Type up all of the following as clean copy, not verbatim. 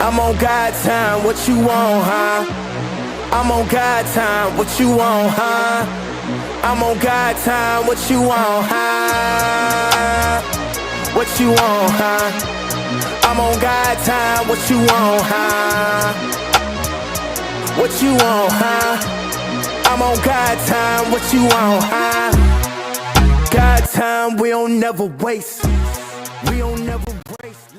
I'm on God time, what you want, huh? I'm on God time, what you want, huh? I'm on God time, what you want, huh? What you want, huh? I'm on God time, what you want, huh? What you want, huh? I'm on God time, what you want, huh? God time, we don't never waste. We don't never waste.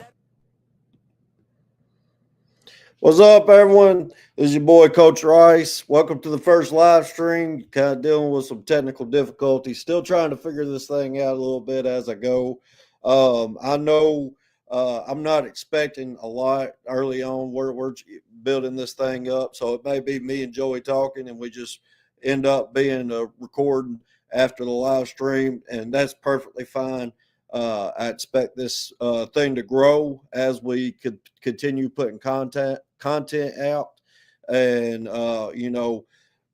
What's up, everyone? This is your boy, Coach Rice. Welcome to the first live stream. Kind of dealing with some technical difficulties. Still trying to figure this thing out a little bit as I go. I know I'm not expecting a lot early on. We're building this thing up, so it may be me and Joey talking, and we just end up being recording after the live stream, and that's perfectly fine. I expect this thing to grow as we could continue putting content out, and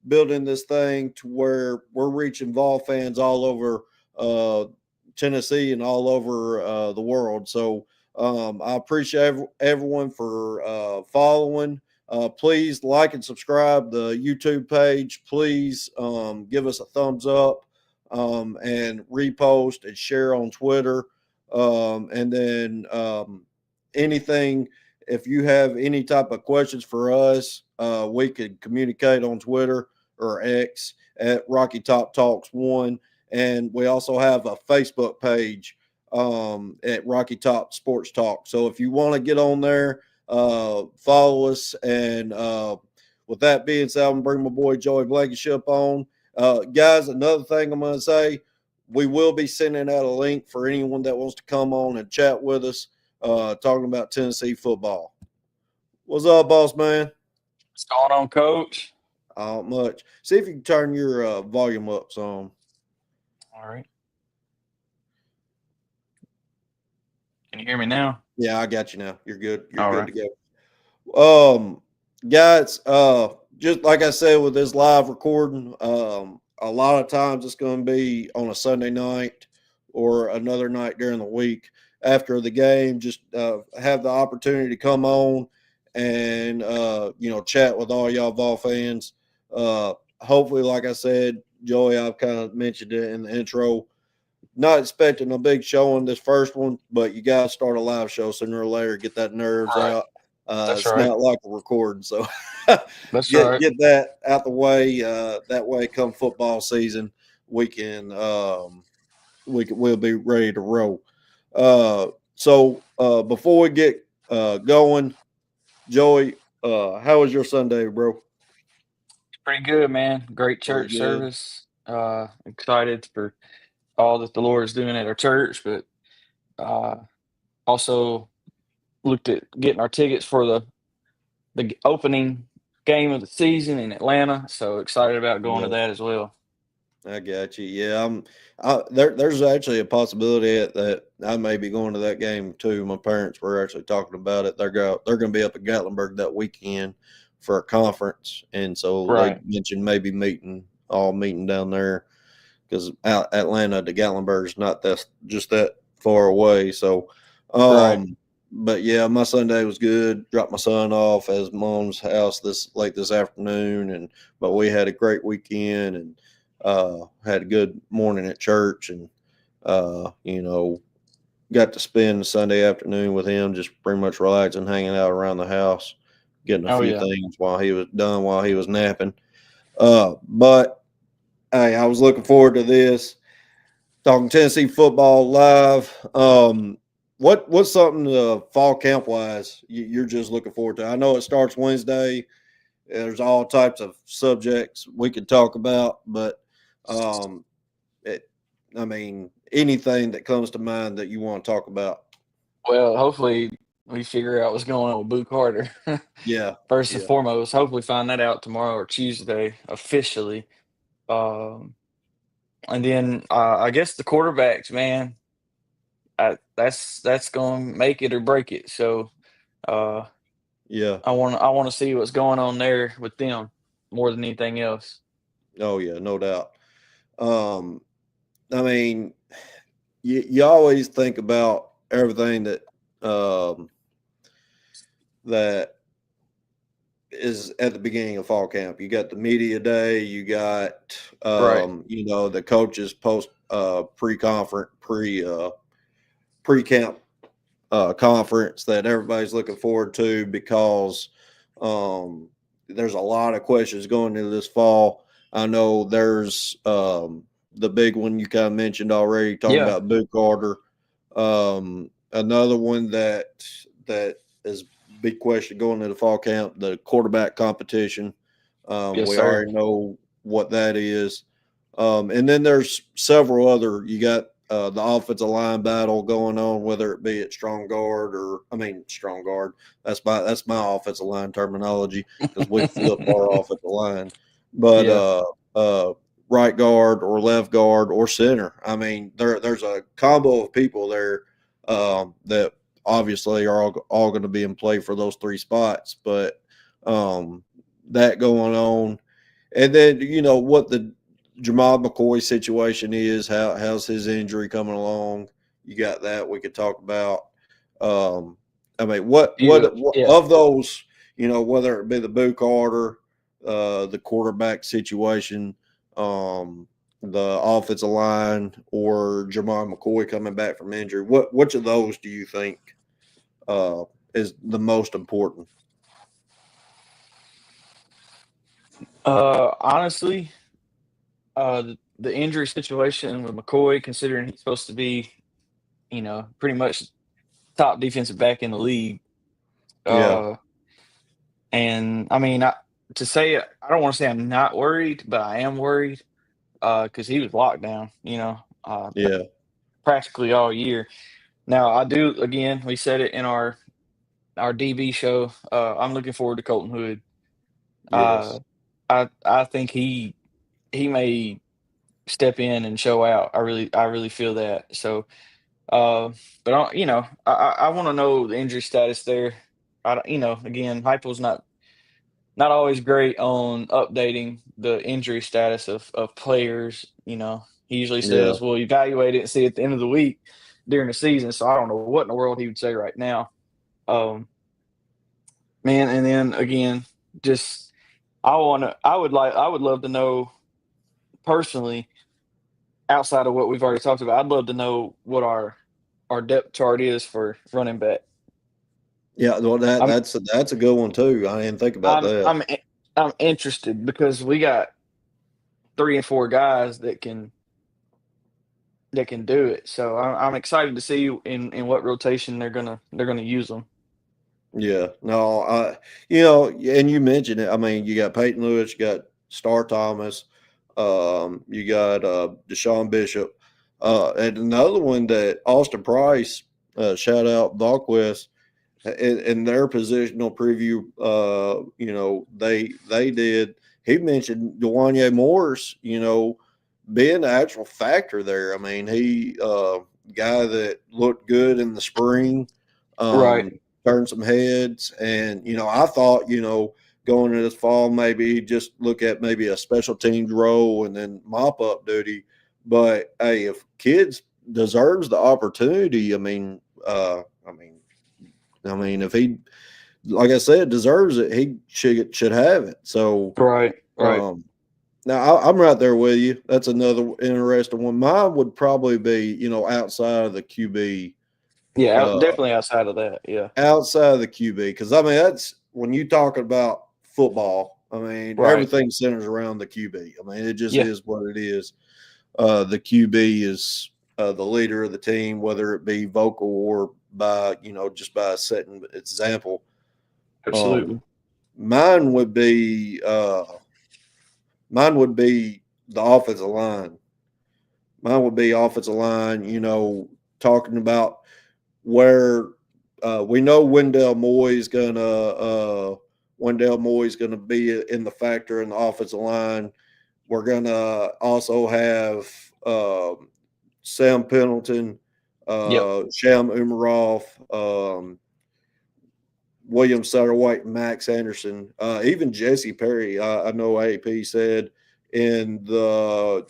building this thing to where we're reaching Vol fans all over Tennessee and all over the world. So I appreciate everyone for following. Please like and subscribe the YouTube page. Please give us a thumbs up and repost and share on Twitter. And then anything, if you have any type of questions for us, we could communicate on Twitter or X at Rocky Top Talks 1. And we also have a Facebook page at Rocky Top Sports Talk. So if you want to get on there, follow us. And with that being said, I'm going to bring my boy Joey Blankenship on. Guys, another thing I'm going to say, we will be sending out a link for anyone that wants to come on and chat with us, talking about Tennessee football. What's up, boss man? What's going on, Coach? Not much. See if you can turn your volume up some. All right. Can you hear me now? Yeah, I got you now. You're good. You're All good right. to go. Guys, just like I said with this live recording, a lot of times it's going to be on a Sunday night or another night during the week after the game. Just have the opportunity to come on and chat with all y'all Vol fans. Hopefully, like I said, Joey, I've kind of mentioned it in the intro. Not expecting a big show on this first one, but you got to start a live show sooner or later. Get that nerves out. That's It's right. not like a recording, so That's get right. get that out the way. That way, come football season, we can we'll be ready to roll. So before we get going, Joey, how was your Sunday, bro? Pretty good, man. Great Pretty church good. service. Excited for all that the Lord is doing at our church, but uh, also looked at getting our tickets for the opening game of the season in Atlanta. So excited about going to Yeah. that as well. I got you. Yeah, there's actually a possibility that I may be going to that game too. My parents were actually talking about it. They're going to be up in Gatlinburg that weekend for a conference, and so they Right. mentioned maybe meeting down there because Atlanta to Gatlinburg is not that far away. So, Right. but yeah, my Sunday was good. Dropped my son off at his mom's house this afternoon, but we had a great weekend and had a good morning at church, and got to spend Sunday afternoon with him, just pretty much relaxing, hanging out around the house, getting a Oh few yeah. things while he was napping. But hey, I was looking forward to this, talking Tennessee football live. What's something fall camp wise you're just looking forward to? I know it starts Wednesday. There's all types of subjects we could talk about, but um, anything that comes to mind that you want to talk about. Well, hopefully we figure out what's going on with Boo Carter. Yeah, First and yeah, foremost, hopefully find that out tomorrow or Tuesday officially. Um, and then I guess the quarterbacks, man, that's going to make it or break it. So uh, yeah. I want to see what's going on there with them more than anything else. Oh, yeah, no doubt. Um, I mean, you always think about everything that that is at the beginning of fall camp. You got the media day, you got Right. the coaches post pre-conference pre-camp conference that everybody's looking forward to because there's a lot of questions going into this fall. I know there's the big one you kind of mentioned already, talking Yeah. about Boot Carter. Another one that is big question going into the fall camp, the quarterback competition. Yes, We sir. already know what that is. And then there's several other. You got the offensive line battle going on, whether it be at strong guard. That's my offensive line terminology because we flip our offensive line. But Yeah. right guard or left guard or center. I mean, there's a combo of people there that obviously are all going to be in play for those three spots. But that going on, and then what the Jamal McCoy situation is. How's his injury coming along? You got that we could talk about. I mean, what Yeah. of those? Whether it be the Boo Carter, the quarterback situation, the offensive line, or Jamal McCoy coming back from injury. Which of those do you think is the most important? Honestly, the injury situation with McCoy, considering he's supposed to be, pretty much top defensive back in the league. Yeah, Uh, and I mean, to say it, I don't want to say I'm not worried, but I am worried because he was locked down, yeah, practically all year. Now, I do, again, we said it in our DB show. I'm looking forward to Colton Hood. Uh, yes, I think he may step in and show out. I really feel that. So, but I want to know the injury status there. Again, Heupel's not always great on updating the injury status of players. He usually yeah, says, "Well, evaluate it and see at the end of the week during the season." So I don't know what in the world he would say right now. Um, man, and then again, just I would love to know personally, outside of what we've already talked about. I'd love to know what our depth chart is for running back. yeah. Well, I'm that's a good one too. I didn't think about I'm that. I'm I'm interested because we got 3 and 4 guys that can do it. So I'm excited to see in what rotation they're gonna use them. Yeah, no, and you mentioned it. I mean, you got Peyton Lewis, you got Star Thomas, you got Deshaun Bishop, and another one that Austin Price, shout out Dahlquist, in their positional preview. They did. He mentioned Dewanye Morris. Being the actual factor there. I mean, he guy that looked good in the spring. Right. Turn some heads. And, I thought, going into this fall, maybe just look at maybe a special teams role and then mop up duty. But hey, if kids deserves the opportunity, if he, like I said, deserves it, he should have it. So Right. Right. um, now I'm right there with you. That's another interesting one. Mine would probably be, outside of the QB. Yeah, Uh, definitely outside of that. Yeah. outside of the QB, because I mean that's when you talking about football. I mean Right. everything centers around the QB. I mean it just Yeah. is what it is. The QB is the leader of the team, whether it be vocal or by just by setting example. Um, Absolutely. mine would be the offensive line. Mine would be offensive line. Talking about where we know Wendell Moy's gonna be in the factor in the offensive line. We're gonna also have Sam Pendleton, Yep. Sham Umarov, William Satterwhite, and Max Anderson, even Jesse Perry. I know AP said in the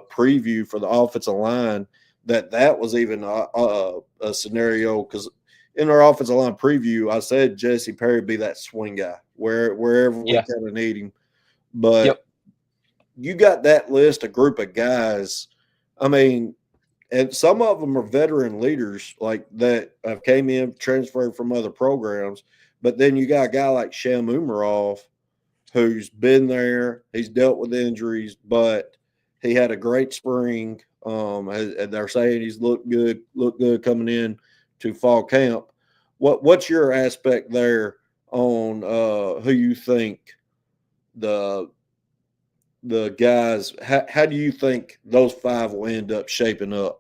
preview for the offensive line that was even a scenario because in our offensive line preview, I said Jesse Perry be that swing guy wherever we Yeah. kind of need him. But Yep. you got that list, a group of guys. I mean, and some of them are veteran leaders like that have came in, transferred from other programs. But then you got a guy like Sham Umarov who's been there. He's dealt with injuries, but he had a great spring. And they're saying he's looked good coming in to fall camp. What's your aspect there on who you think the guys? How do you think those five will end up shaping up?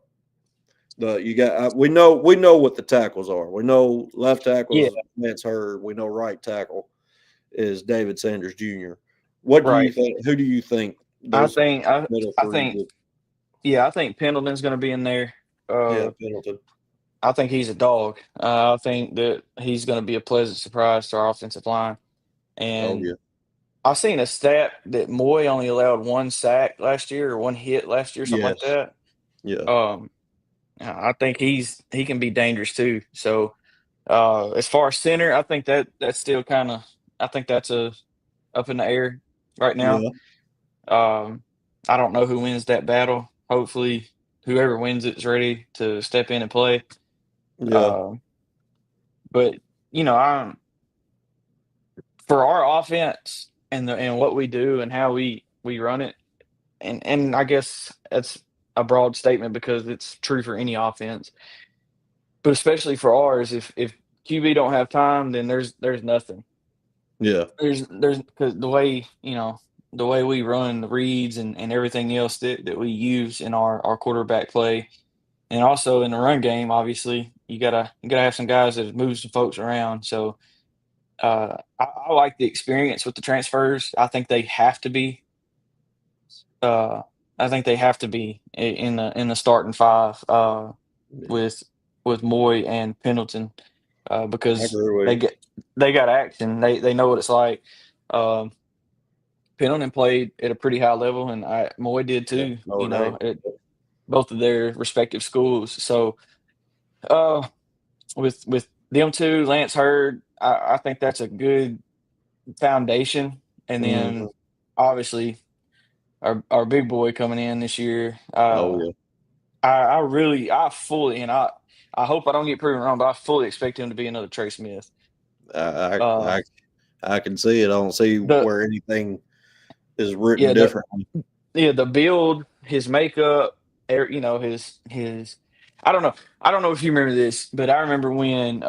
We know what the tackles are. We know left tackle Yeah. is Lance Hurd. We know right tackle is David Sanders Jr. What do you Right. think? Who do you think I those think middle I three? think I think Pendleton's going to be in there. Yeah, Pendleton. I think he's a dog. I think that he's going to be a pleasant surprise to our offensive line. Oh And yeah, I seen a stat that Moy only allowed one sack last year or one hit last year, something like yes, that. yeah, I think he can be dangerous too. So as far as center, I think that's still kind of I think that's a up in the air right now. yeah, I don't know who wins that battle. Hopefully, whoever wins it's ready to step in and play. yeah, Um, but I'm for our offense and what we do and how we run it, and I guess that's a broad statement because it's true for any offense, but especially for ours. If QB don't have time, then there's nothing. yeah, There's because the way we run the reads and everything else that we use in our quarterback play, and also in the run game. Obviously, you gotta have some guys that move some folks around. So I like the experience with the transfers. Uh, I think they have to be in the starting five yeah. with Moy and Pendleton I because agree with you. they got action. They know what it's like. Um, Pendleton played at a pretty high level, and Moy did Yeah, too. Notre Dame. At both of their respective schools. So uh, with them two, Lance Hurd, I think that's a good foundation. And then Mhm. obviously our big boy coming in this year. Oh yeah, I fully I hope I don't get proven wrong, but I fully expect him to be another Trey Smith. I Uh, I I can see it. I don't see the where anything is written yeah differently. the build, his makeup, his I don't know if you remember this, but I remember when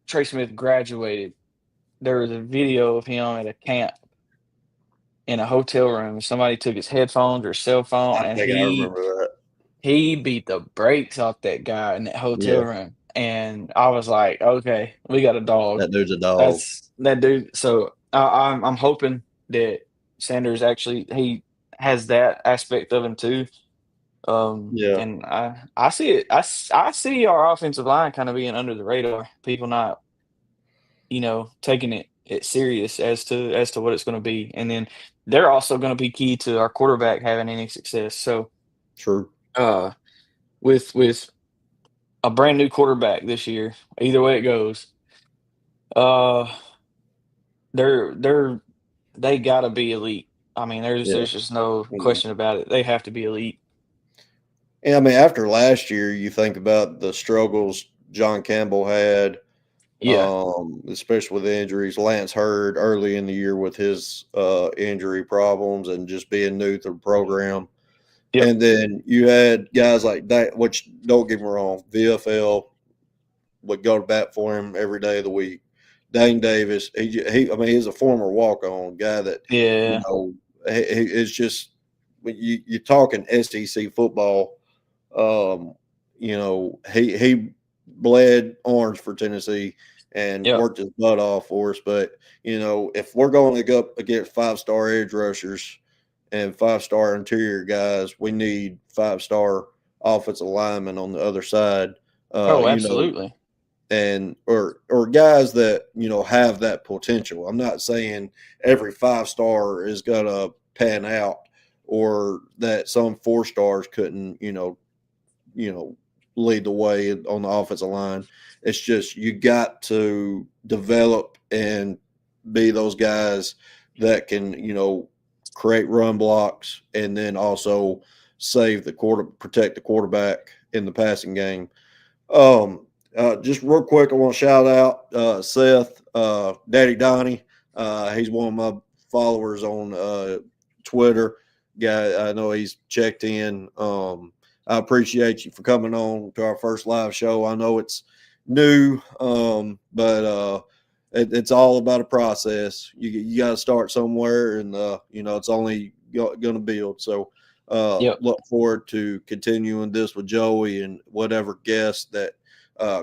Trey Smith graduated, there was a video of him at a camp in a hotel room. Somebody took his headphones or cell phone, I and think I remember that. he beat the brakes off that guy in that hotel Yeah, room. And I was like, okay, we got a dog. that dude's a dog. That's that dude. So I'm hoping that Sanders actually he has that aspect of him too. Yeah, And I see it. I see our offensive line kind of being under the radar. People not taking it serious as to what it's going to be. And then they're also going to be key to our quarterback having any success. So true. uh, with a brand new quarterback this year, either way it goes, uh, they're they got to be elite. I mean, Yeah. there's just no Mhm. question about it. They have to be elite. And I mean, after last year, you think about the struggles John Campbell had, Yeah. especially with injuries. Lance Hurd early in the year with his injury problems and just being new to the program. Yep. And then you had guys like that, which don't get me wrong, VFL would go to bat for him every day of the week. Dane Davis, I mean, he's a former walk-on guy that, you Yeah. know, it's just when you're talking SEC football. Um, he bled orange for Tennessee and Yep. worked his butt off for us. But if we're going to go up against 5-star edge rushers and 5-star interior guys, we need 5-star offensive linemen on the other side. Uh, Oh, you know, absolutely. and or guys that have that potential. I'm not saying every 5-star is gonna pan out, or that some 4 stars couldn't you know lead the way on the offensive line. It's just you got to develop and be those guys that can, create run blocks and then also protect the quarterback in the passing game. Just real quick, I want to shout out Seth, Daddy Donnie. He's one of my followers on Twitter. Guy, I know he's checked in. I appreciate you for coming on to our first live show. I know it's new, but it's all about a process. You got to start somewhere, and it's only going to build. So look forward to continuing this with Joey and whatever guests that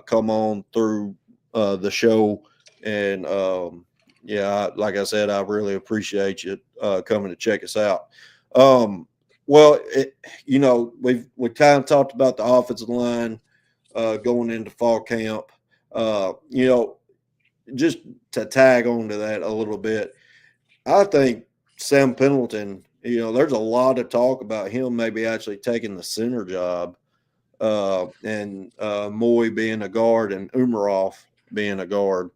come on through the show. And like I said, I really appreciate you coming to check us out. Well, we kind of talked about the offensive line going into fall camp. Just to tag on to that a little bit, I think Sam Pendleton, there's a lot of talk about him maybe actually taking the center job, and Moy being a guard and Umarov being a guard.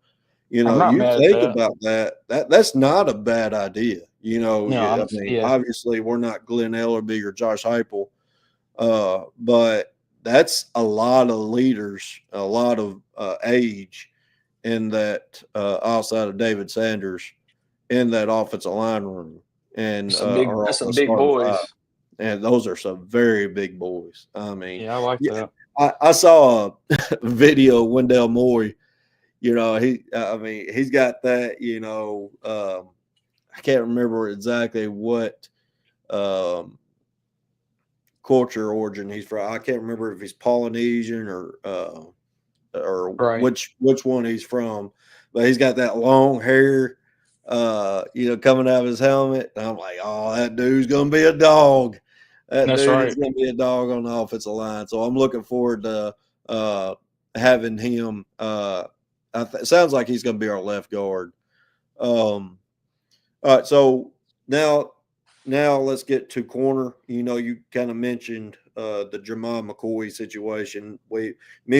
You think about that. That's not a bad idea. Obviously we're not Glenn Ellerby or Josh Heupel, but that's a lot of leaders, a lot of age in that outside of David Sanders in that offensive line room. And that's some big boys. And those are some very big boys. I mean, I like that. I saw a video of Wendell Moore. He's got that, I can't remember exactly what culture origin he's from. I can't remember if he's Polynesian or right. which one he's from, but he's got that long hair, coming out of his helmet. And I'm like, oh, that dude's going to be a dog. That's right. Is going to be a dog on the offensive line. So I'm looking forward to having him. It sounds like he's going to be our left guard. All right, so now let's get to corner. You kind of mentioned the Jamal McCoy situation. Me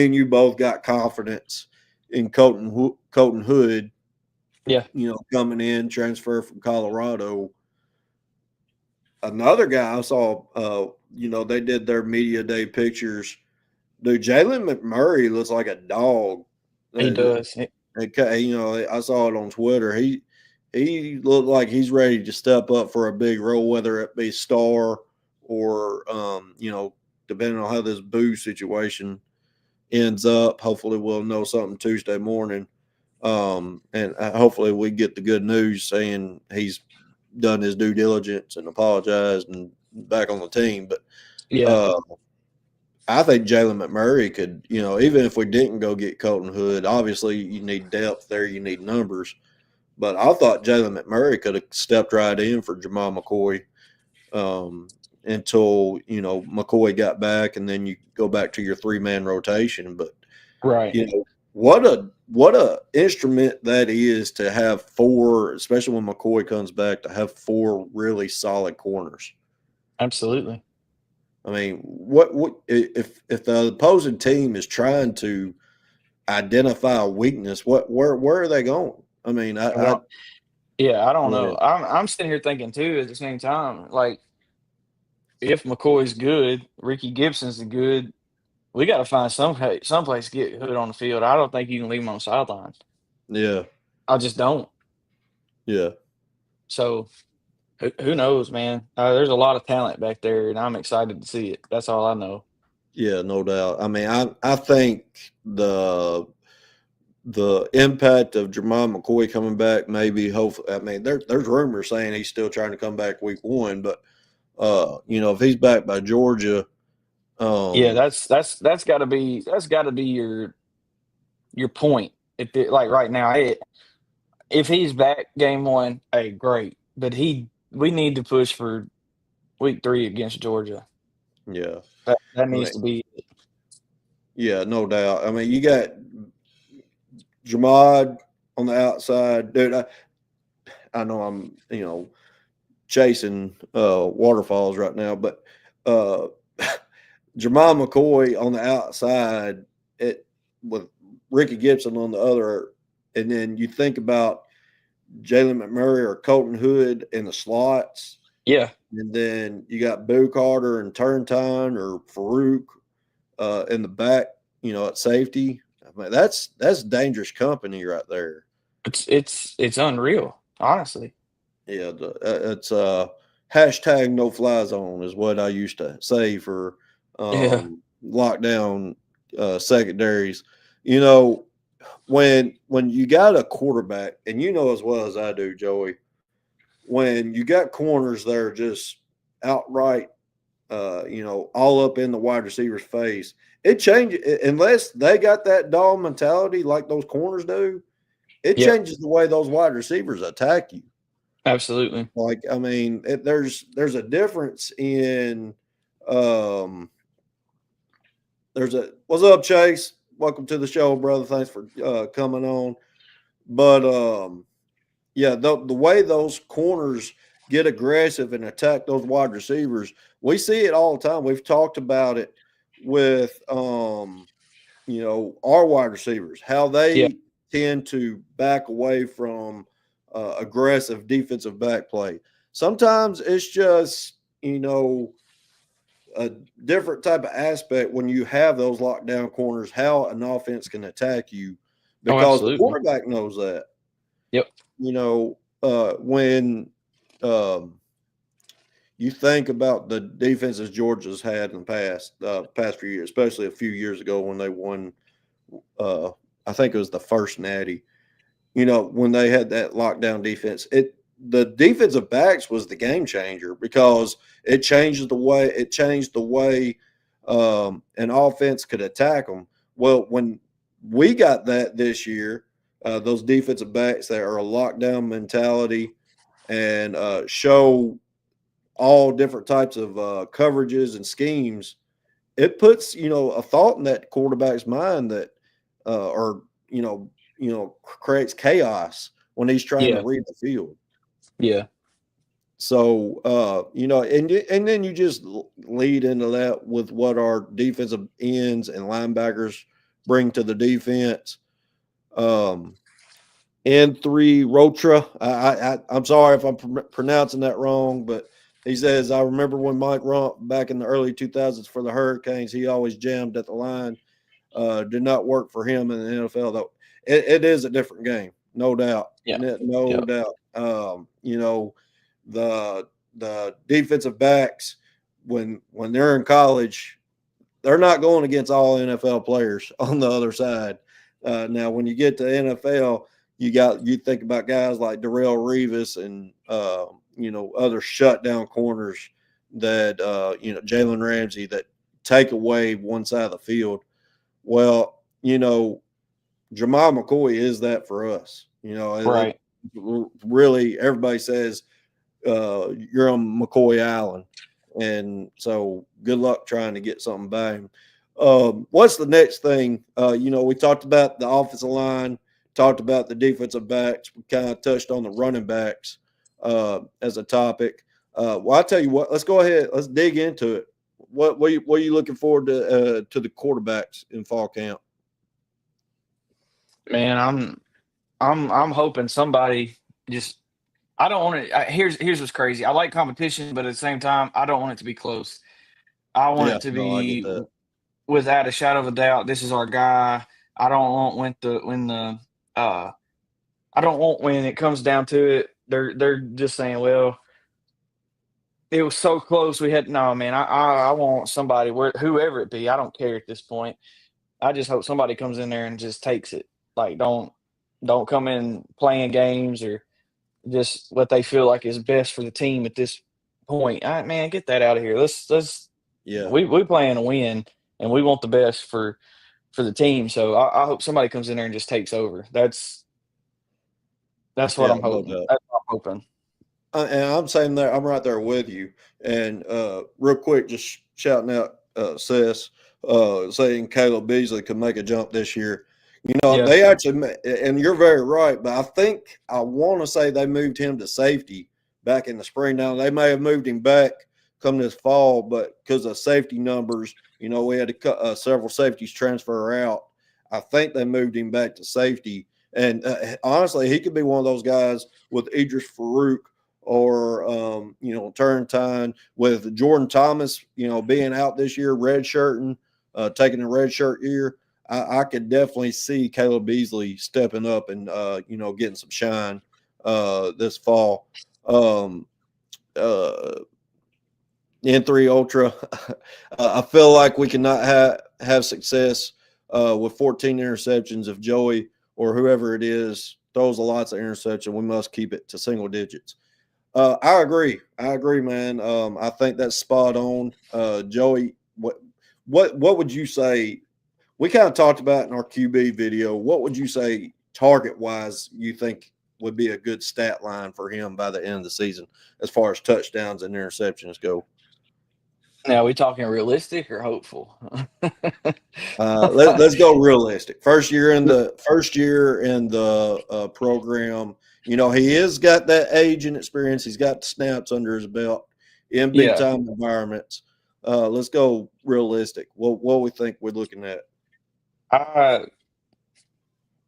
and you both got confidence in Colton Hood. Yeah. Coming in, transfer from Colorado. Another guy I saw, they did their media day pictures. Dude, Jalen McMurray looks like a dog. He does. I saw it on Twitter. He looked like he's ready to step up for a big role, whether it be star or, depending on how this boo situation ends up. Hopefully we'll know something Tuesday morning. And hopefully we get the good news saying he's done his due diligence and apologized and back on the team. But I think Jalen McMurray could, even if we didn't go get Colton Hood, obviously you need depth there, you need numbers. But I thought Jalen McMurray could have stepped right in for Jamal McCoy until, McCoy got back, and then you go back to your 3-man rotation. But right, what a instrument that is to have 4, especially when McCoy comes back, to have 4 really solid corners. Absolutely. I mean, what if the opposing team is trying to identify a weakness? Where are they going? I mean, I don't know. I'm sitting here thinking too at the same time, like, if McCoy's good, Ricky Gibson's good, we got to find someplace to get Hood on the field. I don't think you can leave him on the sidelines. Yeah, I just don't. Yeah. So who knows, man? There's a lot of talent back there, and I'm excited to see it. That's all I know. Yeah, no doubt. I mean, I think the impact of Jamal McCoy coming back, maybe, hopefully, I mean, there's rumors saying he's still trying to come back week 1, but if he's back by Georgia, that's got to be your point. Like right now, if he's back game 1, hey, great. But we need to push for week 3 against Georgia. Yeah, that needs to be. Yeah, no doubt. I mean, you got Jamad on the outside, dude. I know I'm chasing waterfalls right now, but Jamal McCoy on the outside, with Ricky Gibson on the other, and then you think about Jalen McMurray or Colton Hood in the slots, Yeah, and then you got Boo Carter and Turntine or Farouk in the back, at safety. I mean, that's dangerous company right there. it's unreal, honestly. Yeah, it's hashtag no fly zone is what I used to say for Yeah, lockdown secondaries. You know, when you got a quarterback, and you know as well as I do, Joey, when you got corners that are just outright, all up in the wide receiver's face, it changes unless they got that dog mentality like those corners do. It yep, changes the way those wide receivers attack you. absolutely. Like, I mean, there's a difference in there's a what's up, Chase? Welcome to the show, brother. Thanks for coming on. But yeah, the way those corners get aggressive and attack those wide receivers, we see it all the time. We've talked about it with our wide receivers, how Yeah, they tend to back away from aggressive defensive back play. Sometimes it's just, a different type of aspect when you have those lockdown corners, how an offense can attack you oh, because the absolutely. quarterback knows that. Yep, When you think about the defenses Georgia's had in the past few years, especially a few years ago when they won, I think it was the first Natty. When they had that lockdown defense, the defensive backs was the game changer because it changed the way an offense could attack them. Well, when we got that this year, those defensive backs that are a lockdown mentality and show all different types of coverages and schemes, it puts a thought in that quarterback's mind that or creates chaos when he's trying to yeah, read the field. yeah, So and then you just lead into that with what our defensive ends and linebackers bring to the defense. N3 Rotra. I'm sorry if I'm pronouncing that wrong, but he says, I remember when Mike Rump back in the early 2000s for the Hurricanes, he always jammed at the line. Did not work for him in the NFL, though. It is a different game, no doubt. yeah, No yep, doubt. The defensive backs, when they're in college, they're not going against all NFL players on the other side. Now, when you get to NFL, you think about guys like Darrelle Revis and other shutdown corners that Jalen Ramsey that take away one side of the field. Well, Jamal McCoy is that for us. right. Really everybody says you're on McCoy Island, and so good luck trying to get something by him. What's the next thing? We talked about the offensive line, talked about the defensive backs. We kind of touched on the running backs as a topic. Well, I'll tell you what. Let's go ahead. Let's dig into it. What are you looking forward to the quarterbacks in fall camp? Man, I'm hoping somebody just. I don't want to. Here's what's crazy. I like competition, but at the same time, I don't want it to be close. I want Yeah, it to no, I get be that. without a shadow of a doubt. This is our guy. I don't want when the uh I don't want when it comes down to it. They're just saying, well, it was so close. We had no man. I want somebody whoever it be. I don't care at this point. I just hope somebody comes in there and just takes it. Like don't come in playing games or just what they feel like is best for the team at this point. Man, get that out of here. Let's Yeah, we playing to win and we want the best for the team. So I hope somebody comes in there and just takes over. That's what yeah, I'm no hoping. doubt. That's what I'm hoping. And I'm saying that I'm right there with you. And real quick, just shouting out Sess, saying Caleb Beasley could make a jump this year. Yeah. They actually, and you're very right, but I want to say they moved him to safety back in the spring. Now they may have moved him back come this fall, but because of safety numbers, you know, we had to cut several safeties transfer out. I think they moved him back to safety. And honestly, he could be one of those guys with Idris Farouk or, you know, Turrentine, with Jordan Thomas, you know, being out this year, redshirting, taking a redshirt year. I could definitely see Caleb Beasley stepping up and, you know, getting some shine this fall. N3 Ultra, I feel like we cannot have success with 14 interceptions if Joey or whoever it is throws lots of interception. We must keep it to single digits. I agree, man. I think that's spot on. Joey, what would you say? We kind of talked about in our QB video. What would you say target wise you think would be a good stat line for him by the end of the season as far as touchdowns and interceptions go? Now, are we talking realistic or hopeful? Let's go realistic. First year in the program. You know, he has got that age and experience. He's got the snaps under his belt in big time environments. Let's go realistic. What we think we're looking at?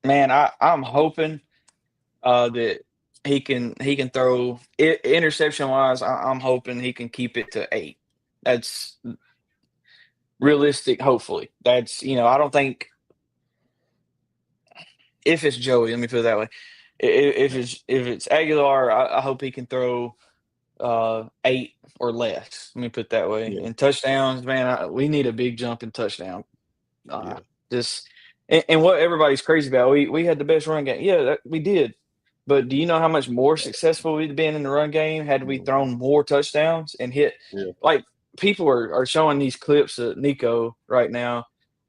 Man, I'm hoping that he can throw interception wise. I'm hoping he can keep it to 8. That's realistic. Hopefully, that's, you know, I don't think if it's Joey, let me put it that way. If it's Aguilar, I hope he can throw 8 or less. Let me put it that way. Yeah. And touchdowns, man, we need a big jump in touchdown. Just and what everybody's crazy about, we had the best run game. Yeah, we did. But do you know how much more successful we'd been in the run game had we thrown more touchdowns and hit? Like, people are showing these clips of Nico right now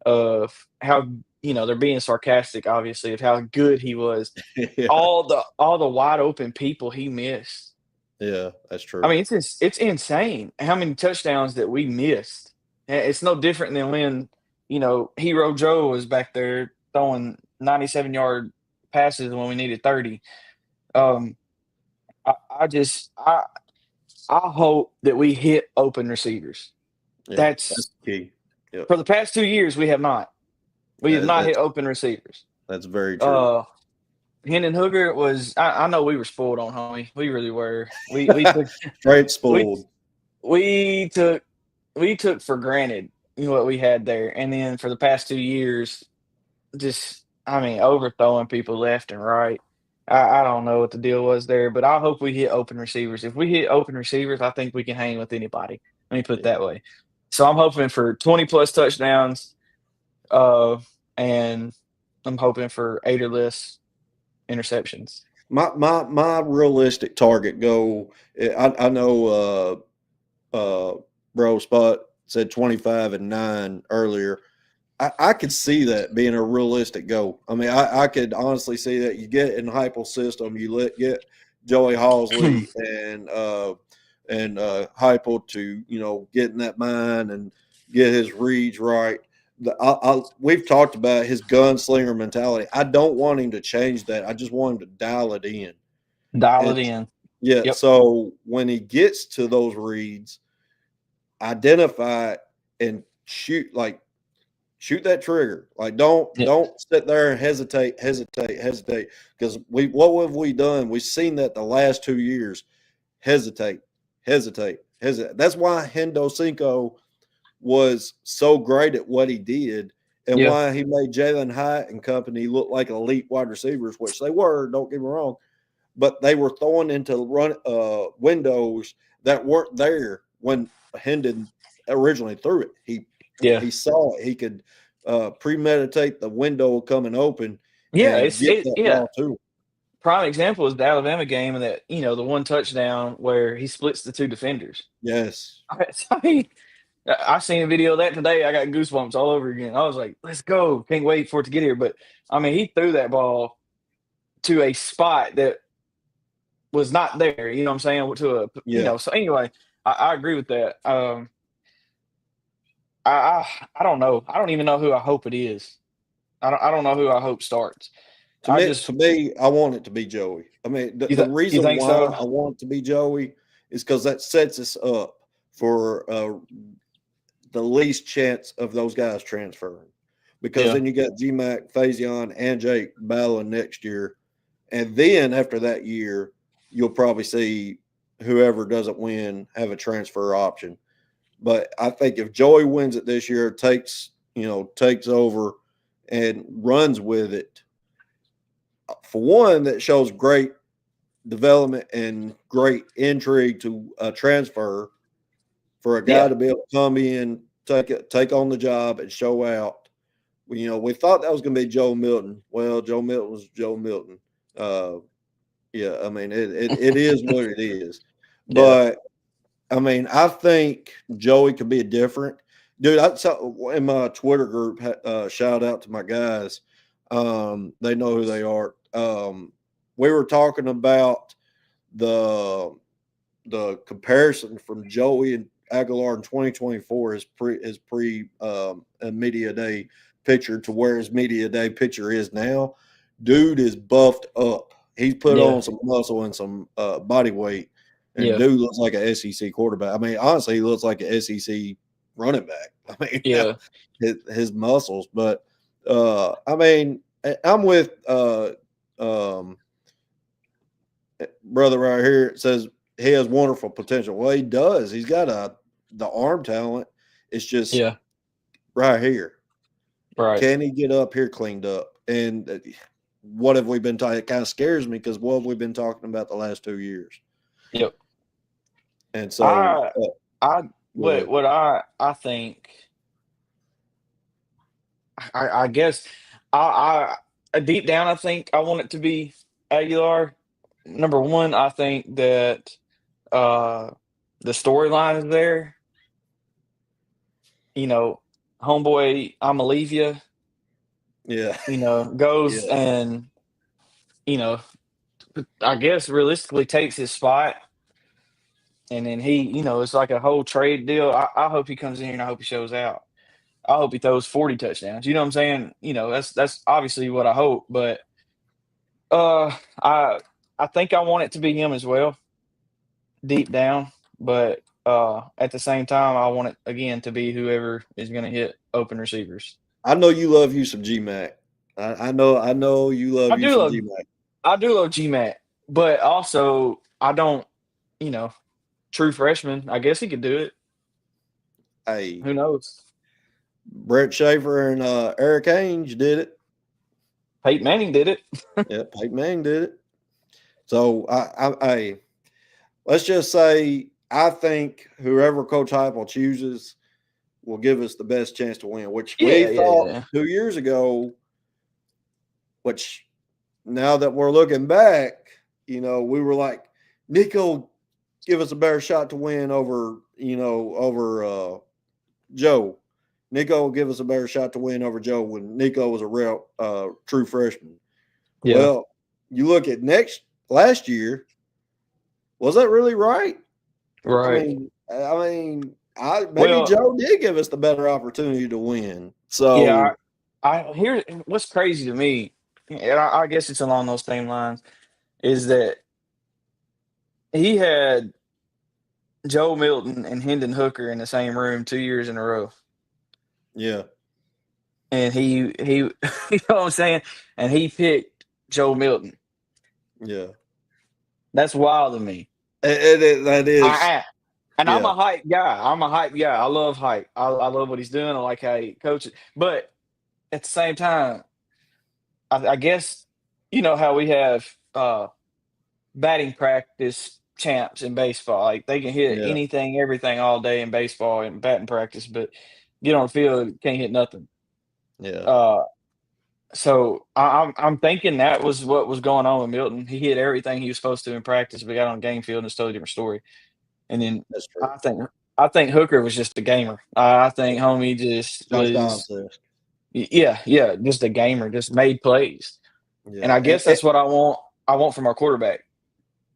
of how, you know, they're being sarcastic, obviously, of how good he was. All the wide open people he missed. Yeah, that's true. I mean, it's insane how many touchdowns that we missed. It's no different than when, you know, Hero Joe was back there throwing 97-yard passes when we needed 30. I hope that we hit open receivers. Yeah, that's key. Yep. For the past 2 years, we have not. We have not hit open receivers. That's very true. Hendon Hooker was. I know we were spoiled on homie. We really were. We took straight spoiled. We took for granted, you know, what we had there, and then for the past 2 years, just, I mean, overthrowing people left and right. I don't know what the deal was there, but I hope we hit open receivers. If we hit open receivers, I think we can hang with anybody. Let me put it that way. So I'm hoping for 20-plus touchdowns, and I'm hoping for 8 or less interceptions. My realistic target goal, I know Bro Spot said 25-9 earlier. I could see that being a realistic goal. I mean, I could honestly see that. You get in Heupel's system, you get Joey Halzle and Heupel to, you know, get in that mind and get his reads right. We've talked about his gunslinger mentality. I don't want him to change that. I just want him to dial it in. Yeah. Yep. So when he gets to those reads, identify it and shoot that trigger. Like, don't sit there and hesitate. Because what have we done? We've seen that the last 2 years. Hesitate. That's why Hendo Cinco was so great at what he did, and why he made Jalen Hyatt and company look like elite wide receivers, which they were, don't get me wrong, but they were throwing into windows that weren't there when Hendon originally threw it. He saw it. He could premeditate the window coming open. Too. Prime example is the Alabama game, and that, you know, the one touchdown where he splits the 2 defenders. Yes. I mean, I seen a video of that today. I got goosebumps all over again. I was like, let's go. Can't wait for it to get here. But, I mean, he threw that ball to a spot that was not there. You know what I'm saying? You know, so anyway, I agree with that. I don't know. I don't even know who I hope it is. I don't know who I hope starts. To me, I want it to be Joey. I mean, the reason why I want it to be Joey is because that sets us up for the least chance of those guys transferring, because then you got GMAC, Faison, and Jake battling next year, and then after that year, you'll probably see whoever doesn't win have a transfer option. But I think if Joey wins it this year, takes over and runs with it, for one, that shows great development and great intrigue to a transfer for a guy to be able to come in, take on the job and show out. We thought that was going to be Joe Milton. Well, Joe Milton was Joe Milton. Yeah, I mean, it is what it is. But, I mean, I think Joey could be different. Dude, I saw in my Twitter group, shout out to my guys. They know who they are. We were talking about the comparison from Joey and Aguilar in 2024, his pre media day picture to where his media day picture is now. Dude is buffed up. He's put on some muscle and some body weight, and dude looks like an SEC quarterback. I mean, honestly, he looks like an SEC running back. I mean, his muscles. But I mean, I'm with brother right here. It says he has wonderful potential. Well, he does. He's got the arm talent. It's just right here. Right. Can he get up here cleaned up? And what have we been talking? It kind of scares me because what have we been talking about the last 2 years? Yep. And so what I think, I guess I deep down, I think I want it to be Aguilar. Number one, I think that the storyline is there. Homeboy, I'ma leave you. Yeah. Goes and I guess realistically takes his spot. And then he, it's like a whole trade deal. I hope he comes in here and I hope he shows out. I hope he throws 40 touchdowns. You know what I'm saying? That's obviously what I hope. But I think I want it to be him as well, deep down. But at the same time, I want it again to be whoever is going to hit open receivers. I know you love you some GMAC. I know you love GMAC. I do love GMAC, but also I don't, true freshman. I guess he could do it. Hey, who knows? Brett Schaefer and Eric Ainge did it. Peyton Manning did it. Yeah, Peyton Manning did it. So I let's just say I think whoever Coach Heupel chooses will give us the best chance to win, which we thought 2 years ago, which now that we're looking back, we were like, Nico give us a better shot to win over Joe. Nico will give us a better shot to win over Joe when Nico was a real true freshman. Yeah. Well, you look at last year, was that really right? Right. Maybe Joe did give us the better opportunity to win. So yeah, I hear what's crazy to me, and I guess it's along those same lines, is that he had Joe Milton and Hendon Hooker in the same room 2 years in a row. Yeah. And he you know what I'm saying? And he picked Joe Milton. Yeah. That's wild to me. That is. I'm a hype guy. I love hype. I love what he's doing. I like how he coaches. But at the same time, I guess how we have batting practice champs in baseball. Like they can hit anything, everything all day in baseball and batting practice, but get on the field, can't hit nothing. Yeah. So I'm thinking that was what was going on with Milton. He hit everything he was supposed to in practice, but got on the game field and it's a totally different story. And then that's true. I think Hooker was just a gamer. I think homie just was just a gamer, just made plays. Yeah. And I guess that's what I want from our quarterback.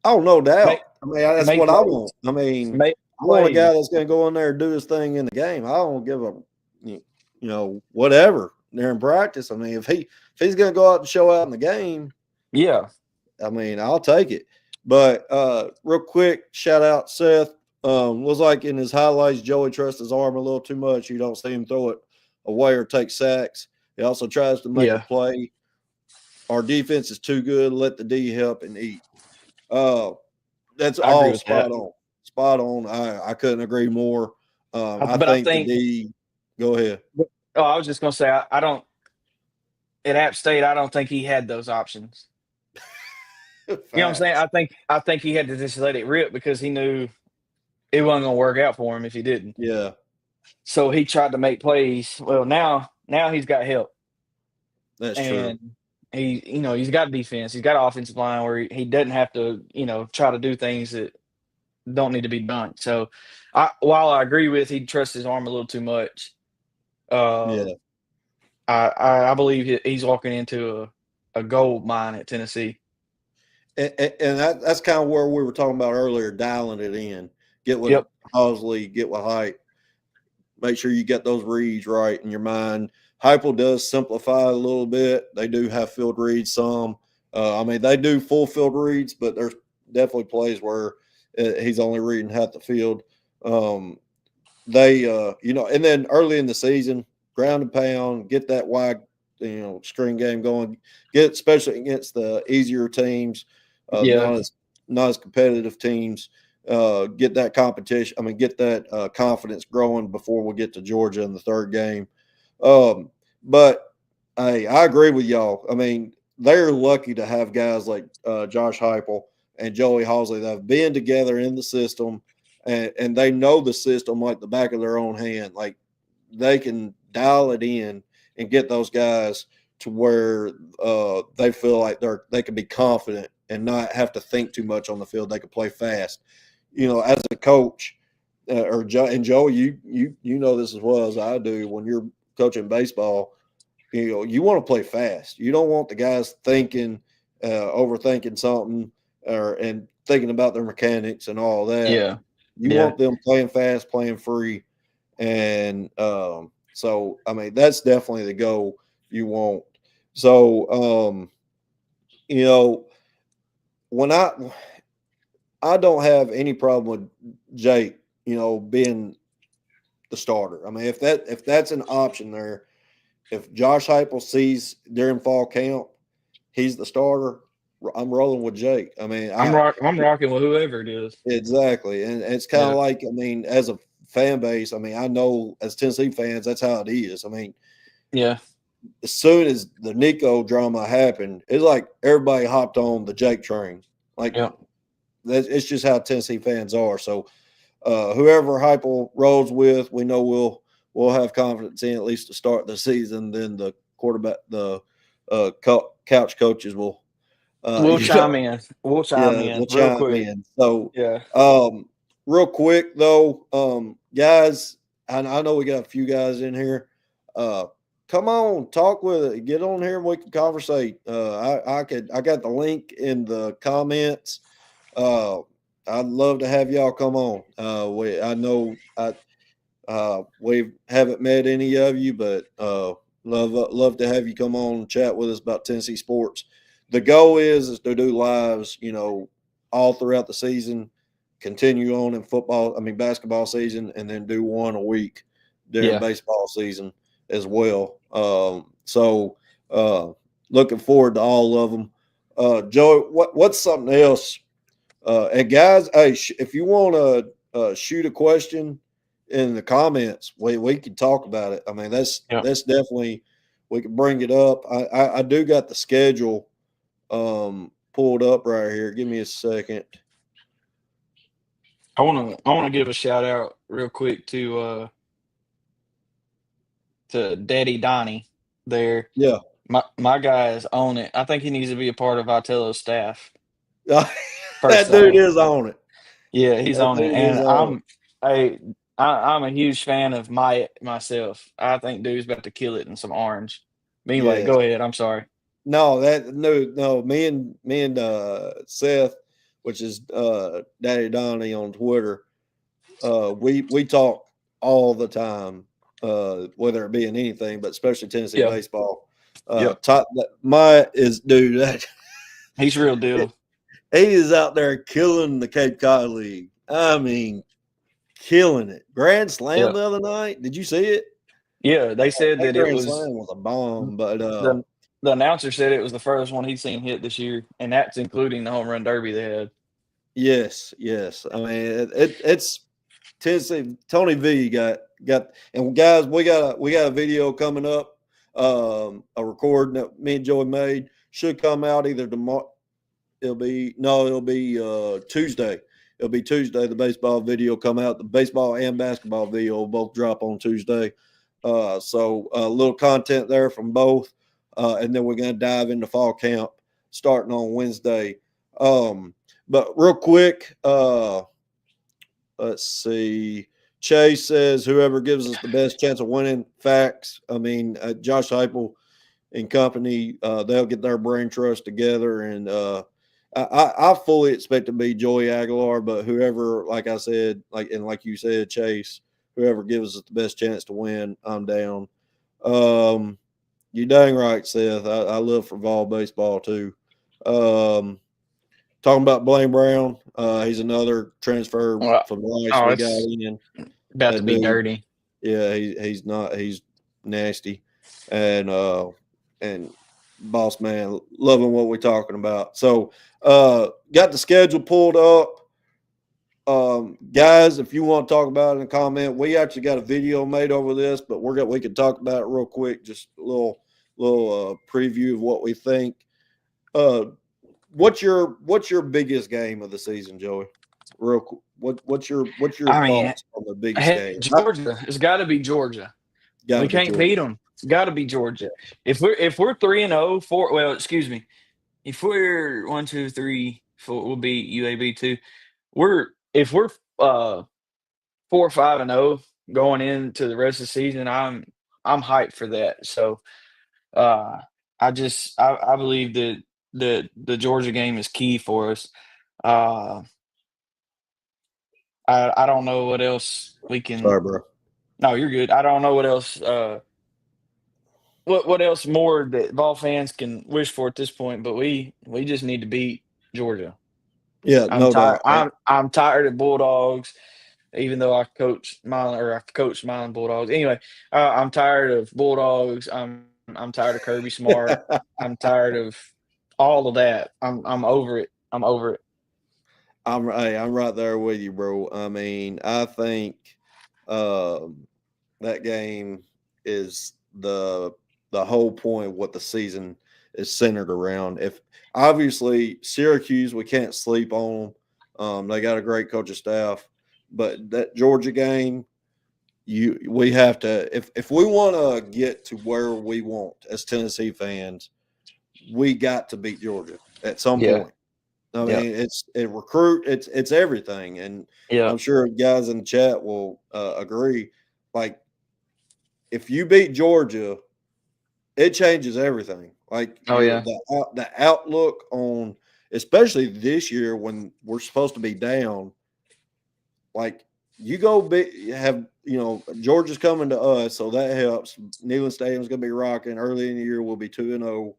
Oh, no doubt. That's what I want. I want a guy that's going to go in there and do his thing in the game. I don't give a whatever there in practice. If he's going to go out and show out in the game, I'll take it. But real quick, shout out Seth Was like in his highlights, Joey trusts his arm a little too much. You don't see him throw it away or take sacks. He also tries to make a play. Our defense is too good. Let the D help and eat. That's all spot on. Spot on. I couldn't agree more. I think the D. Go ahead. Oh, I was just gonna say I don't. At App State, I don't think he had those options. You know what I'm saying? I think he had to just let it rip because he knew it wasn't gonna work out for him if he didn't. Yeah. So he tried to make plays. Well, now he's got help. That's true. He's got defense. He's got an offensive line where he doesn't have to, try to do things that don't need to be done. So, while I agree with he trusts his arm a little too much, Yeah. I believe he's walking into a gold mine at Tennessee. And that's kind of where we were talking about earlier, dialing it in. Get with Hosley, get with Height. Make sure you get those reads right in your mind. Heupel does simplify a little bit. They do have field reads some. They do full field reads, but there's definitely plays where he's only reading half the field. And then early in the season, ground and pound, get that wide, screen game going. Get especially against the easier teams, not as competitive teams. Get that competition. Get that confidence growing before we get to Georgia in the third game. But hey, I agree with y'all. They're lucky to have guys like Josh Heupel and Joey Hosley that have been together in the system, and they know the system like the back of their own hand. Like they can dial it in and get those guys to where they feel like they can be confident and not have to think too much on the field. They can play fast. As a coach, and Joey, you know this as well as I do. When you're coaching baseball, you want to play fast. You don't want the guys thinking, overthinking something, and thinking about their mechanics and all that. Yeah, you want them playing fast, playing free, and that's definitely the goal you want. So, when I don't have any problem with Jake, being the starter. If that's an option there, if Josh Heupel sees during fall camp he's the starter, I'm rolling with Jake. I'm rocking with whoever it is. Exactly, and it's kind of like as a fan base, I know as Tennessee fans that's how it is. As soon as the Nico drama happened, it's like everybody hopped on the Jake train. It's just how Tennessee fans are. So whoever Heupel rolls with, we know we'll have confidence in at least to start the season. Then the quarterback, the couch coaches will chime in. We'll chime in real quick. So real quick though, guys, I know we got a few guys in here. Come on, talk with it. Get on here and we can conversate. I got the link in the comments. I'd love to have y'all come on. We haven't met any of you, but love to have you come on and chat with us about Tennessee sports. The goal is to do lives, all throughout the season, continue on in basketball season, and then do one a week during baseball season as well. Looking forward to all of them. Joey, what's something else? And guys, hey, if you want to shoot a question in the comments, we can talk about it. That's definitely, we can bring it up. I do got the schedule pulled up right here. Give me a second. I want to give a shout out real quick to Daddy Donnie there. Yeah. My guy is on it. I think he needs to be a part of Vitello's staff. That dude is on it. Yeah, he's on it. And I'm a huge fan of myself. I think dude's about to kill it in some orange. Anyway, go ahead. I'm sorry. No. Me and Seth, which is Daddy Donnie on Twitter, we talk all the time, whether it be in anything, but especially Tennessee baseball. Dude, he's real deal. He is out there killing the Cape Cod League. killing it. Grand slam Yeah. the other night. Did you see it? Yeah, they said that it Grand was slam was a bomb, but the announcer said it was the furthest one he's seen hit this year, and that's including the home run derby they had. yes. I mean, it's Tennessee. Tony V got, and guys, we got a video coming up, a recording that me and Joey made. Should come out either tomorrow. It'll be Tuesday. It'll be Tuesday. The baseball video come out. The baseball and basketball video will both drop on Tuesday. So a little content there from both, and then we're going to dive into fall camp starting on Wednesday. But real quick, let's see. Chase says whoever gives us the best chance of winning. Facts. I mean, Josh Heupel and company, they'll get their brain trust together, and I fully expect to be Joey Aguilar, but whoever, like I said, like you said, Chase, whoever gives us the best chance to win, I'm down. You dang right, Seth. I love for Vol baseball too. Talking about Blaine Brown, he's another transfer from Rice we got in. About to be dirty. Yeah, he's not. He's nasty, and boss man, loving what we're talking about. So, got the schedule pulled up. Guys, if you want to talk about it in a comment, we actually got a video made over this, but we can talk about it real quick. Just a little preview of what we think. What's your biggest game of the season, Joey? Real quick. What's your thoughts on the biggest game? Georgia. It's got to be Georgia. We can't beat them. It's got to be Georgia. If we're 3-0, if we're 1, 2, 3, 4, we'll beat UAB too. If we're 4, 5, and 0 going into the rest of the season, I'm hyped for that. So I believe that the Georgia game is key for us. I don't know what else we can. Sorry, bro. No, you're good. I don't know what else. What else more that Vol fans can wish for at this point? But we just need to beat Georgia. Yeah, no doubt. I'm tired of Bulldogs, even though I coached Milan Bulldogs. Anyway, I'm tired of Bulldogs. I'm tired of Kirby Smart. I'm tired of all of that. I'm over it. I'm over it. I'm right there with you, bro. I mean, I think that game is the whole point of what the season is centered around. If obviously Syracuse, we can't sleep on them. They got a great coaching staff, but that Georgia game, we have to if we want to get to where we want as Tennessee fans, we got to beat Georgia at some point. I mean, it's everything, and I'm sure guys in the chat will agree. Like, if you beat Georgia, it changes everything. Like, the outlook on, especially this year when we're supposed to be down. Like, you go Georgia's coming to us, so that helps. Neyland Stadium's going to be rocking. Early in the year, we'll be 2-0.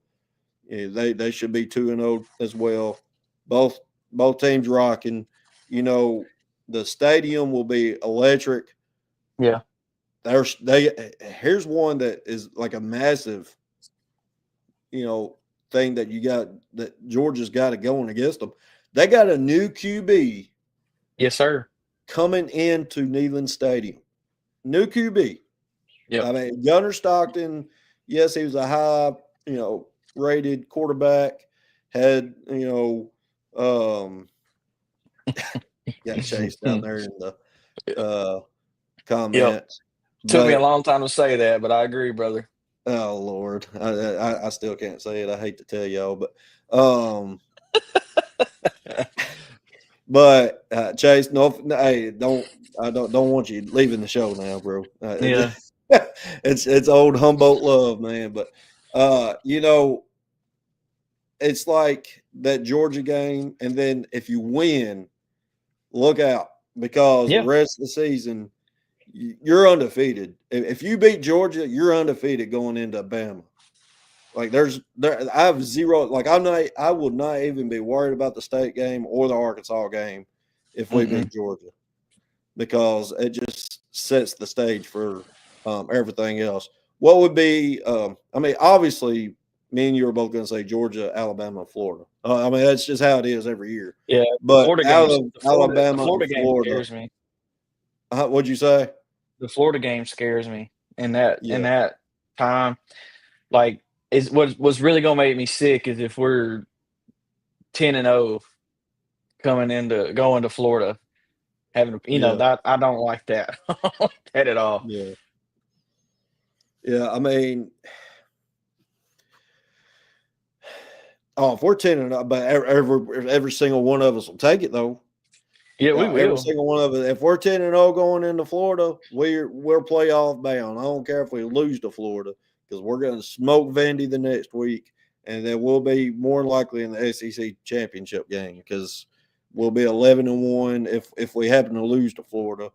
Yeah, they should be 2-0 as well. Both teams rocking. The stadium will be electric. Yeah. Here's one that is like a massive, thing that Georgia's got going against them. They got a new QB. Yes, sir. Coming into Neyland Stadium. New QB. Yeah. I mean, Gunnar Stockton, yes, he was a high, rated quarterback, had, got chased down there in the comments. Took me a long time to say that, but I agree, brother. Oh Lord, I still can't say it. I hate to tell y'all, but Chase, I don't want you leaving the show now, bro. It's old Humboldt love, man. But it's like that Georgia game, and then if you win, look out, because the rest of the season you're undefeated. If you beat Georgia, you're undefeated going into Bama. Like I have zero. Like I would not even be worried about the state game or the Arkansas game if we beat Georgia. because it just sets the stage for everything else. What would be? I mean, obviously, me and you are both going to say Georgia, Alabama, Florida. I mean, that's just how it is every year. Yeah, But Florida out games. of The Alabama Florida and game Florida, scares me. what'd you say? The Florida game scares me in Yeah, that time. Like, is what's really gonna make me sick is if we're 10-0 going to Florida, having yeah, that I don't like that. I don't like that at all. yeah, yeah. I mean, oh, if we're 10-0, but every single one of us will take it though. Yeah, we Every will. single one of us. If we're 10-0 going into Florida, we're playoff bound. I don't care if we lose to Florida because we're going to smoke Vandy the next week, and then we'll be more likely in the SEC championship game because we'll be 11-1 if we happen to lose to Florida.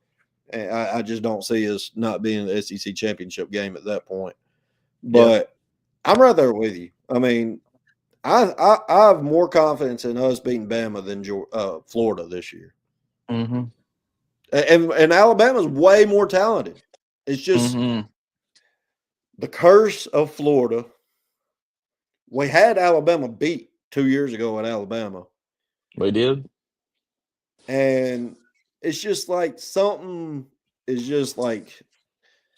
And I just don't see us not being in the SEC championship game at that point. Yeah. But I'm right there with you. I mean, I have more confidence in us beating Bama than Florida this year. Mm-hmm. And Alabama's way more talented. It's just Mm-hmm. the curse of Florida. We had Alabama beat 2 years ago at Alabama. We did. And it's just like something is just like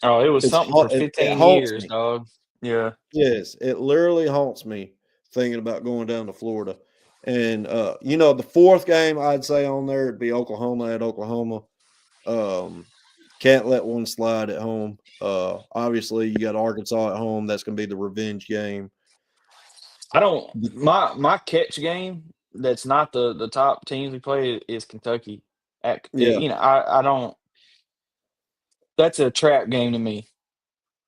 Oh, it was something for it 15 haunts years, me. dog. Yeah. Yes, it literally haunts me thinking about going down to Florida. And the fourth game I'd say on there would be Oklahoma at Oklahoma. Can't let one slide at home. Obviously, you got Arkansas at home. That's going to be the revenge game. I don't my catch game that's not the top teams we play is Kentucky. Yeah, I don't that's a trap game to me.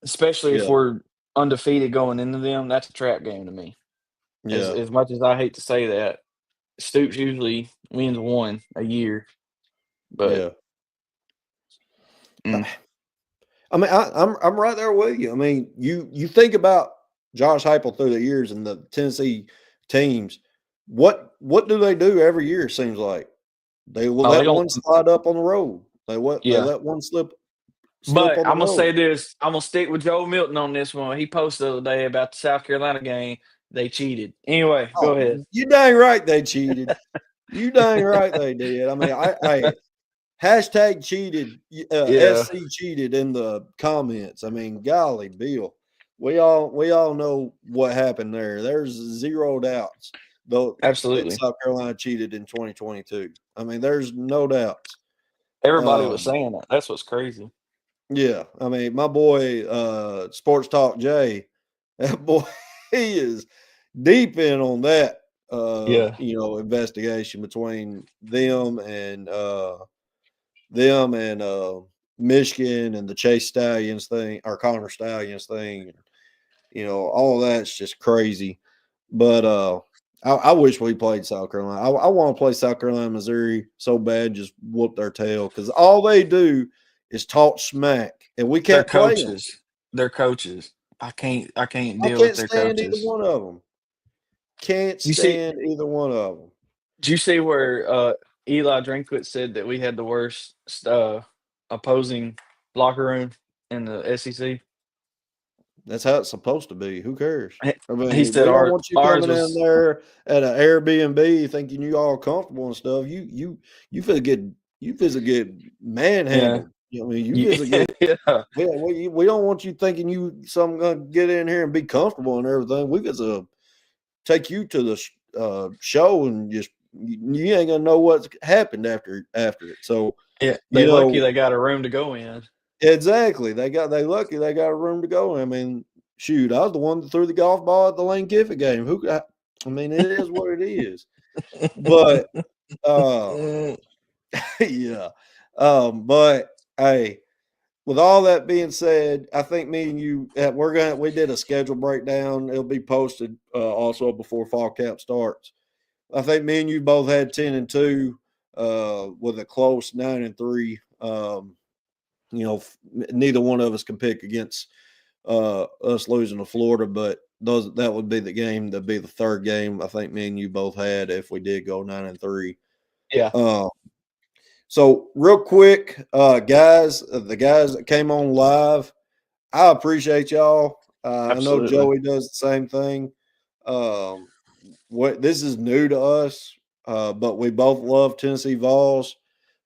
Especially if yeah, we're undefeated going into them, that's a trap game to me. yeah, As much as I hate to say that, Stoops usually wins one a year, but yeah. mm, I mean, I'm right there with you. I mean, you think about Josh Heupel through the years and the Tennessee teams. What do they do every year? Seems like they will oh, they let don't. one slide up on the road. They Yeah, let one slip but on the I'm gonna say road. this. I'm gonna stick with Joe Milton on this one. He posted the other day about the South Carolina game. They cheated. Anyway, go Oh, ahead. you dang right they cheated. You dang right they did. I mean, I hashtag cheated, Yeah, SC cheated in the comments. I mean, golly, Bill, we all know what happened there. There's zero doubts though that absolutely. South Carolina cheated in 2022. I mean, there's no doubts. Everybody was Um, saying that. That's what's crazy. yeah, I mean, my boy, Sports Talk Jay, that boy, he is deep in on that. Yeah, Investigation between them and Michigan and the Chase Stallions thing or Connor Stallions thing. All of that's just crazy. But I wish we played South Carolina. I want to play South Carolina, Missouri so bad, just whoop their tail because all they do is talk smack, and we their can't play them. coaches. Their coaches. I can't I deal with can't their stand either coaches. one of them. Can't You see, stand either one of them. did you see where Eli Drinkwitz said that we had the worst opposing locker room in the SEC? That's how it's supposed to be. Who cares? He I he mean, said we don't want you ours coming in was there at an Airbnb thinking you all comfortable and stuff. You feel get yeah. manhandled. I mean, you Yeah, feel get. yeah, We don't want you thinking you some gonna get in here and be comfortable and everything. We get to take you to the show and just you ain't gonna know what's happened after it. So yeah. you They lucky know they got a room to go in. exactly. They lucky they got a room to go. I mean, shoot, I was the one that threw the golf ball at the Lane Kiffin game. I mean, it is what it is. But Mm, yeah. But hey, with all that being said, I think me and you we did a schedule breakdown. It'll be posted also before fall camp starts. I think me and you both had 10-2 with a close 9-3. Neither one of us can pick against us losing to Florida, but that would be the game. That'd be the third game I think me and you both had if we did go 9-3. yeah. Uh, So real quick, guys, the guys that came on live, I appreciate y'all. I know Absolutely. Joey does the same thing. What this is new to us, but we both love Tennessee Vols.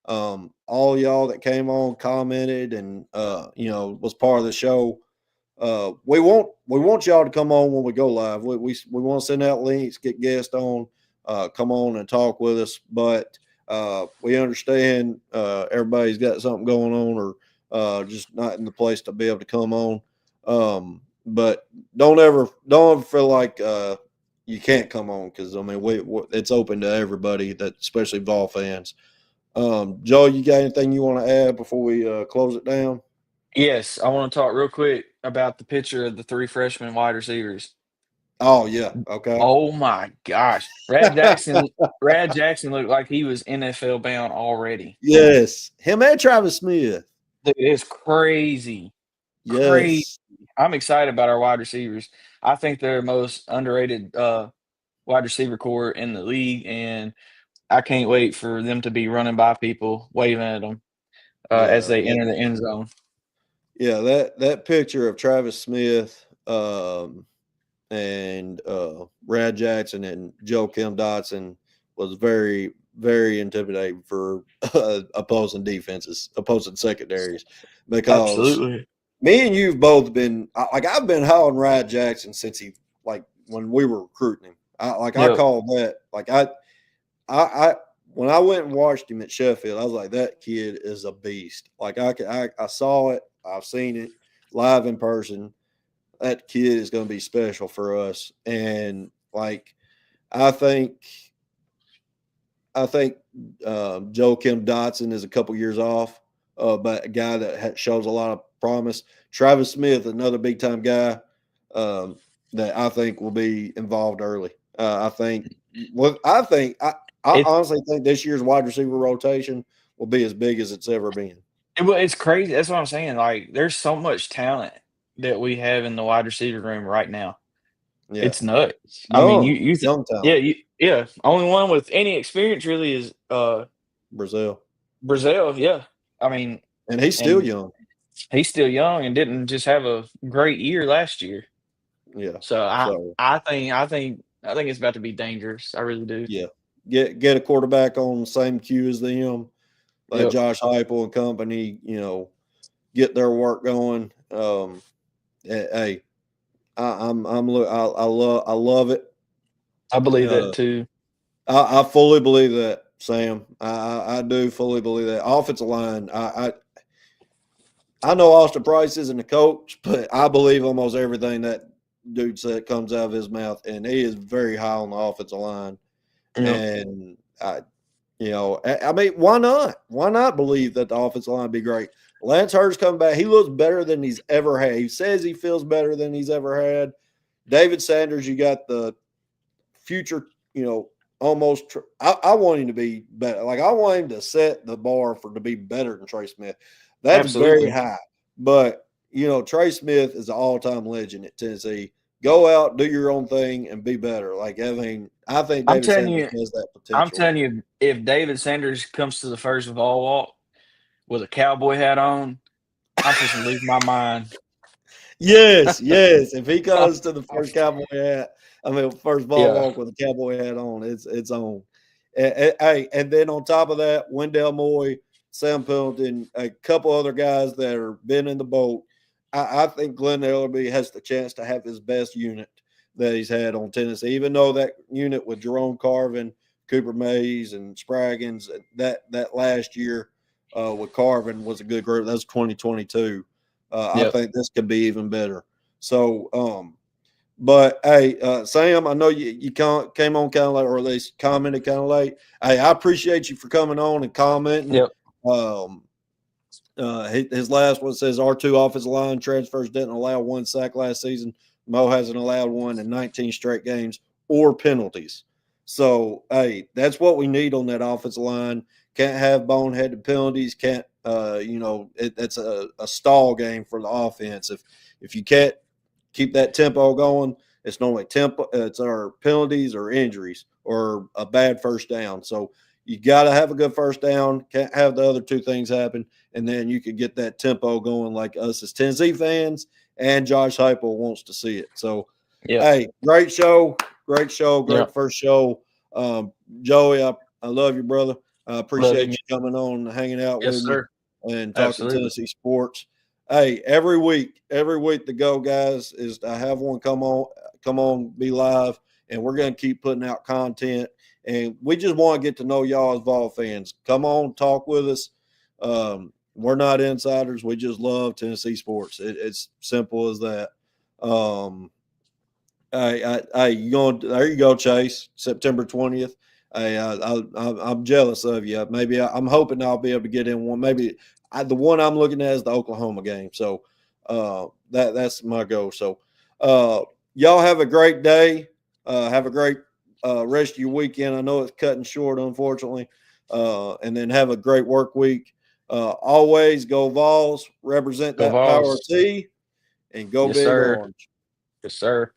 All y'all that came on, commented, and was part of the show. We want y'all to come on when we go live. We want to send out links, get guests on, come on and talk with us. But we understand everybody's got something going on or just not in the place to be able to come on. But don't ever feel like you can't come on, because I mean it's open to everybody, that especially Vol fans. Joe, you got anything you want to add before we close it down? Yes, I want to talk real quick about the picture of the 3 freshman wide receivers. Oh yeah, okay. Oh my gosh. Rad Jackson looked like he was NFL bound already. Yes, him and Travis Smith. Dude, it's crazy. Crazy. Yes, I'm excited about our wide receivers. I think they're the most underrated wide receiver core in the league, and I can't wait for them to be running by people, waving at them as yeah, they enter the end zone. yeah. That picture of Travis Smith and Rad Jackson and Joakim Dotson was very, very intimidating for opposing defenses, opposing secondaries, because Absolutely. me and you've both been like, I've been high on Rad Jackson since he, like, when we were recruiting him. I Yep. called that, like, I when I went and watched him at Sheffield, I was like, that kid is a beast. Like, I saw it, I've seen it live in person. That kid is going to be special for us. And like, I think Joakim Dotson is a couple years off, but a guy that shows a lot of promise. Travis Smith, another big time guy that I think will be involved early. I honestly think this year's wide receiver rotation will be as big as it's ever been. It's crazy. That's what I'm saying. Like, there's so much talent that we have in the wide receiver room right now. Yeah, It's nuts. I mean, young talent. yeah. Only one with any experience really is Brazil, Brazil. Yeah, I mean, and he's still and young. he's still young and didn't just have a great year last year. Yeah, So so I think it's about to be dangerous. I really do. yeah, get a quarterback on the same cue as them. Let Yep. Josh Heupel and company, get their work going. Hey, I love it. I believe that too. I fully believe that, Sam. I do fully believe that. Offensive line, I know Austin Price isn't a coach, but I believe almost everything that dude said comes out of his mouth, and he is very high on the offensive line. Yep. And I mean, why not? Why not believe that the offensive line would be great? Lance Hurst coming back. He looks better than he's ever had. He says he feels better than he's ever had. David Sanders, you got the future, almost. I want him to be better. Like, I want him to set the bar to be better than Trey Smith. That's Absolutely. very high. But, Trey Smith is an all-time legend at Tennessee. Go out, do your own thing, and be better. Like, I think I'm David telling Sanders you, has that potential. I'm telling you, if David Sanders comes to the first of all walk with a cowboy hat on, I'm just gonna lose my mind. Yes. If he comes to the first first ball Yeah. walk with a cowboy hat on, it's on. Hey, and then on top of that, Wendell Moy, Sam Pendleton, a couple other guys that are been in the boat. I think Glenn Ellerby has the chance to have his best unit that he's had on Tennessee, even though that unit with Jerome Carvin, Cooper Mays, and Spraggins, that last year with Carvin was a good group. That was 2022. I Yep. think this could be even better. So, but hey, Sam, I know you came on kind of late, or at least commented kind of late. Hey, I appreciate you for coming on and commenting. Yep. His last one says R2 offensive line transfers didn't allow one sack last season. Mo hasn't allowed one in 19 straight games or penalties. So, hey, that's what we need on that offensive line. Can't have boneheaded penalties. Can't, it's a stall game for the offense. If you can't keep that tempo going, it's normally it's our penalties or injuries or a bad first down. So You got to have a good first down, can't have the other two things happen, and then you could get that tempo going like us as Tennessee fans and Josh Heupel wants to see it. So, Yeah. hey, great show, great Yeah. first show. Joey, I love you, brother. I appreciate you. you coming on, hanging out Yes, with sir. me, and talking Absolutely. Tennessee sports. Hey, every week the goal, guys, is to have one come on, be live, and we're going to keep putting out content. And we just want to get to know y'all as Vol fans. Come on, talk with us. We're not insiders. We just love Tennessee sports. It's simple as that. You going? There you go, Chase. September 20th. I'm jealous of you. Maybe I'm hoping I'll be able to get in one. Maybe the one I'm looking at is the Oklahoma game. So that's my goal. So y'all have a great day. Have a great rest of your weekend. I know it's cutting short, unfortunately. And then have a great work week. Always go Vols. Represent Go that power Vols. T, and go Yes, big sir. orange. Yes, sir.